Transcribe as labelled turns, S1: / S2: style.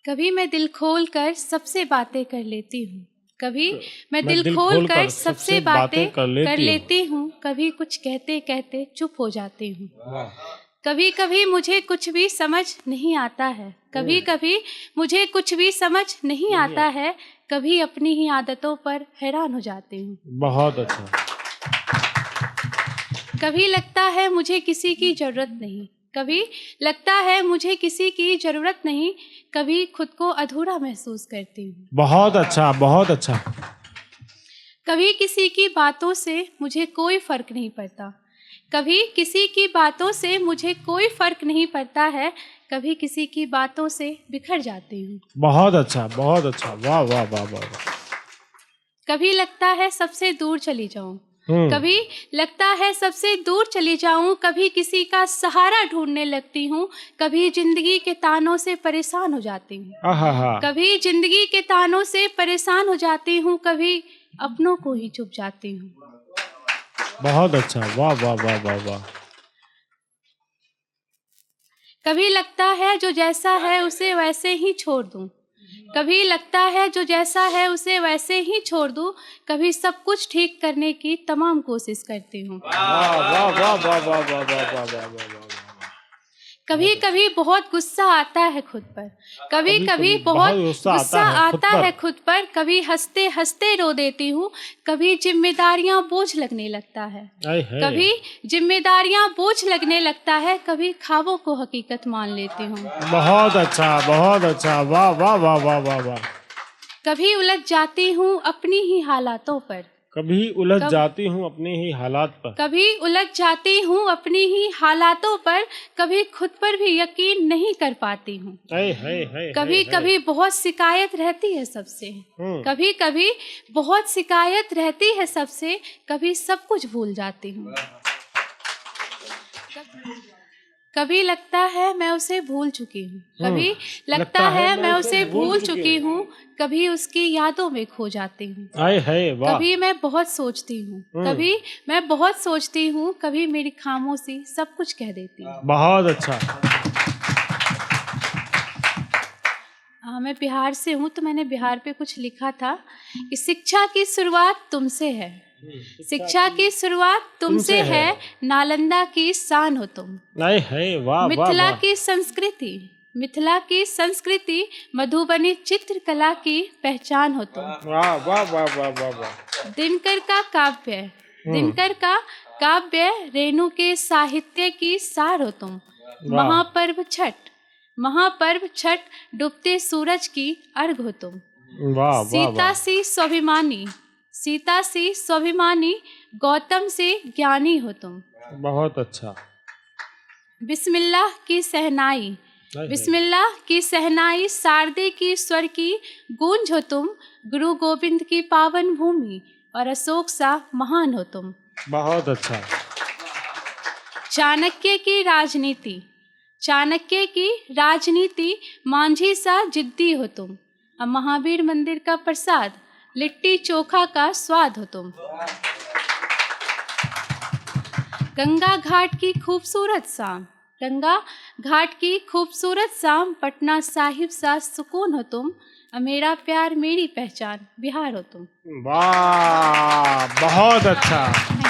S1: कभी मैं दिल खोल कर सबसे बातें कर लेती हूँ, कभी मैं दिल खोल कर सबसे बातें कर लेती हूँ, कभी कुछ कहते कहते चुप हो जाती हूँ। कभी कभी मुझे कुछ भी समझ नहीं आता है, कभी कभी मुझे कुछ भी समझ नहीं आता है, कभी अपनी ही आदतों पर हैरान हो जाती हूँ।
S2: बहुत अच्छा।
S1: कभी लगता है मुझे किसी की जरूरत नहीं, कभी लगता है मुझे किसी की जरूरत नहीं, कभी खुद को अधूरा महसूस करती हूँ।
S2: बहुत अच्छा, बहुत अच्छा।
S1: कभी किसी की बातों से मुझे कोई फर्क नहीं पड़ता, कभी किसी की बातों से मुझे कोई फर्क नहीं पड़ता है, कभी किसी की बातों से बिखर जाती हूँ।
S2: बहुत अच्छा, बहुत अच्छा। वाह वाह वाह वाह।
S1: कभी लगता है सबसे दूर चली जाऊं, कभी लगता है सबसे दूर चली जाऊं, कभी किसी का सहारा ढूंढने लगती हूँ, कभी जिंदगी के तानों से परेशान हो जाती हूँ।
S2: आहा।
S1: कभी जिंदगी के तानों से परेशान हो जाती हूँ, कभी अपनों को ही चुप जाती हूँ।
S2: बहुत अच्छा। वाह वाह वाह वाह वाह।
S1: कभी लगता है जो जैसा है उसे वैसे ही छोड़ दूं, कभी लगता है जो जैसा है उसे वैसे ही छोड़ दूं, कभी सब कुछ ठीक करने की तमाम कोशिश करती हूँ।
S2: वाह वाह वाह वाह वाह वाह वाह वाह वाह वाह।
S1: कभी कभी बहुत गुस्सा आता है खुद पर, कभी कभी बहुत गुस्सा आता है खुद पर, कभी हंसते हंसते रो देती हूँ, कभी जिम्मेदारियां बोझ लगने लगता है, कभी जिम्मेदारियां बोझ लगने लगता है, कभी ख्वाबों को हकीकत मान लेती हूँ।
S2: बहुत अच्छा, बहुत अच्छा। वाह वाह वाह वाह वाह वाह।
S1: कभी उलझ जाती हूँ अपनी ही हालातों पर,
S2: कभी उलझ जाती हूँ अपने ही हालात पर,
S1: कभी उलझ जाती हूँ अपनी ही हालातों पर, कभी खुद पर भी यकीन नहीं कर पाती हूँ। कभी कभी बहुत शिकायत रहती है सबसे, कभी कभी बहुत शिकायत रहती है सबसे, कभी सब कुछ भूल जाती हूँ। कभी लगता है मैं उसे भूल चुकी हूँ, कभी लगता है मैं उसे भूल चुकी हूँ, कभी उसकी यादों में खो जाती हूँ। कभी मैं बहुत सोचती हूँ, कभी मैं बहुत सोचती हूँ, कभी मेरी खामोशी सब कुछ कह देती हूँ।
S2: बहुत अच्छा।
S1: मैं बिहार से हूँ, तो मैंने बिहार पे कुछ लिखा था कि शिक्षा की शुरुआत तुमसे है, शिक्षा की शुरुआत तुमसे है, नालंदा की शान हो तुम। मिथिला की संस्कृति, मिथिला की संस्कृति, मधुबनी चित्रकला की पहचान हो तुम।
S2: वाह वाह वाह वाह वाह वाह।
S1: दिनकर का काव्य, दिनकर का काव्य, रेणु के साहित्य की सार हो तुम। महापर्व छठ, महापर्व छठ, डूबते सूरज की अर्घ हो तुम। सीता सी स्वाभिमानी, सीता सी स्वाभिमानी, गौतम से ज्ञानी हो तुम।
S2: बहुत अच्छा।
S1: बिस्मिल्लाह की सहनाई, बिस्मिल्लाह की सहनाई, शारदे की स्वर की गूंज हो तुम। गुरु गोविंद की पावन भूमि और अशोक सा महान हो तुम।
S2: बहुत अच्छा।
S1: चाणक्य की राजनीति, चाणक्य की राजनीति, मांझी सा जिद्दी हो तुम। अब महावीर मंदिर का प्रसाद, लिट्टी चोखा का स्वाद हो तुम। गंगा घाट की खूबसूरत शाम, गंगा घाट की खूबसूरत शाम, पटना साहिब सा सुकून हो तुम। मेरा प्यार मेरी पहचान, बिहार हो तुम।
S2: वाह, बहुत अच्छा।